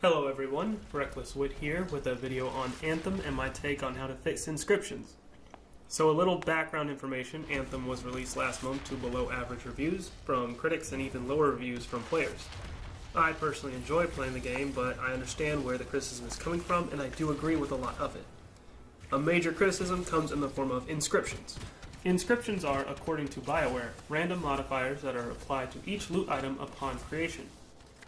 Hello everyone, Reckless Wit here with a video on Anthem and my take on how to fix Inscriptions. So a little background information, Anthem was released last month to below average reviews from critics and even lower reviews from players. I personally enjoy playing the game, but I understand where the criticism is coming from and I do agree with a lot of it. A major criticism comes in the form of inscriptions. Inscriptions are, according to bioware, random modifiers that are applied to each loot item upon creation.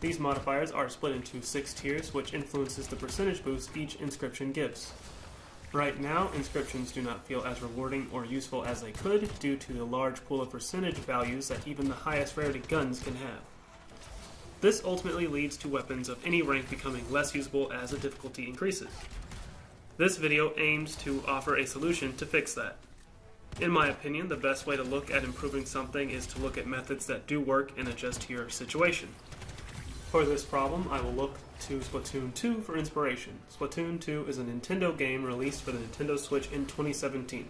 These modifiers are split into 6 tiers, which influences the percentage boost each inscription gives. Right now, inscriptions do not feel as rewarding or useful as they could due to the large pool of percentage values that even the highest rarity guns can have. This ultimately leads to weapons of any rank becoming less usable as the difficulty increases. This video aims to offer a solution to fix that. In my opinion, the best way to look at improving something is to look at methods that do work and adjust to your situation. For this problem, I will look to Splatoon 2 for inspiration. Splatoon 2 is a Nintendo game released for the Nintendo Switch in 2017.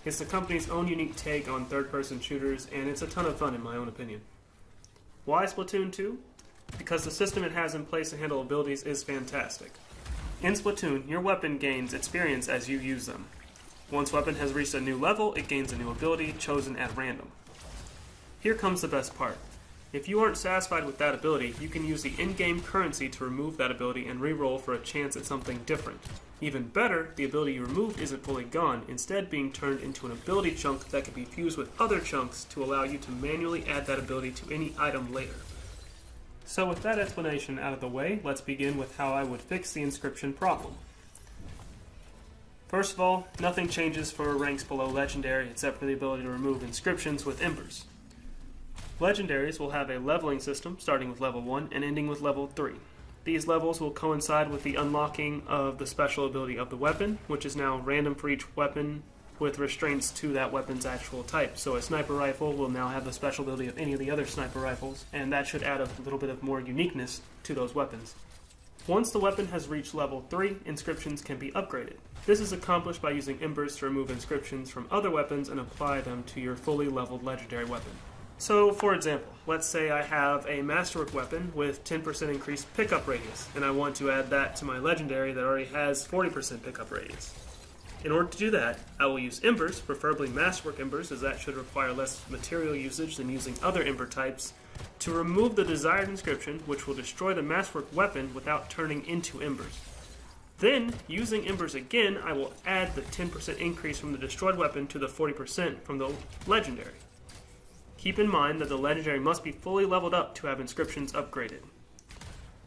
It's the company's own unique take on third-person shooters, and it's a ton of fun in my own opinion. Why Splatoon 2? Because the system it has in place to handle abilities is fantastic. In Splatoon, your weapon gains experience as you use them. Once weapon has reached a new level, it gains a new ability chosen at random. Here comes the best part. If you aren't satisfied with that ability, you can use the in-game currency to remove that ability and re-roll for a chance at something different. Even better, the ability you removed isn't fully gone, instead being turned into an ability chunk that can be fused with other chunks to allow you to manually add that ability to any item later. So with that explanation out of the way, let's begin with how I would fix the inscription problem. First of all, nothing changes for ranks below Legendary except for the ability to remove inscriptions with Embers. Legendaries will have a leveling system starting with level 1 and ending with level 3. These levels will coincide with the unlocking of the special ability of the weapon, which is now random for each weapon with restraints to that weapon's actual type. So a sniper rifle will now have the special ability of any of the other sniper rifles, and that should add a little bit of more uniqueness to those weapons. Once the weapon has reached level 3, inscriptions can be upgraded. This is accomplished by using Embers to remove inscriptions from other weapons and apply them to your fully leveled legendary weapon. So, for example, let's say I have a masterwork weapon with 10% increased pickup radius, and I want to add that to my legendary that already has 40% pickup radius. In order to do that, I will use Embers, preferably masterwork Embers, as that should require less material usage than using other Ember types, to remove the desired inscription, which will destroy the masterwork weapon without turning into Embers. Then, using Embers again, I will add the 10% increase from the destroyed weapon to the 40% from the legendary. Keep in mind that the legendary must be fully leveled up to have inscriptions upgraded.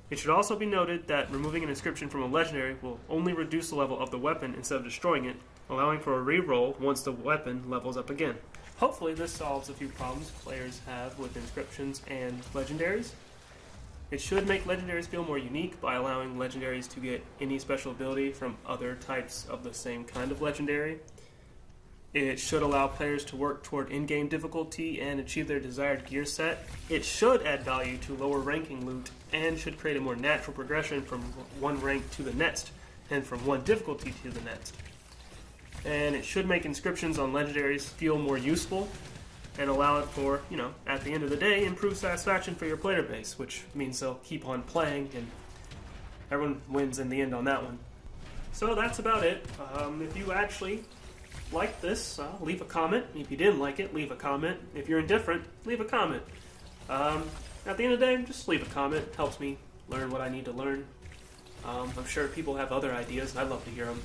It should also be noted that removing an inscription from a legendary will only reduce the level of the weapon instead of destroying it, allowing for a re-roll once the weapon levels up again. Hopefully this solves a few problems players have with inscriptions and legendaries. It should make legendaries feel more unique by allowing legendaries to get any special ability from other types of the same kind of legendary. It should allow players to work toward in-game difficulty and achieve their desired gear set. It should add value to lower ranking loot and should create a more natural progression from one rank to the next and from one difficulty to the next. And it should make inscriptions on legendaries feel more useful and allow it for, at the end of the day, improve satisfaction for your player base, which means they'll keep on playing and everyone wins in the end on that one. So that's about it. If you actually like this, leave a comment. If you didn't like it, leave a comment. If you're indifferent, leave a comment. At the end of the day, just leave a comment. It helps me learn what I need to learn. I'm sure people have other ideas, and I'd love to hear them.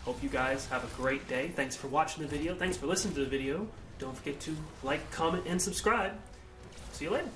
Hope you guys have a great day. Thanks for watching the video. Thanks for listening to the video. Don't forget to like, comment, and subscribe. See you later.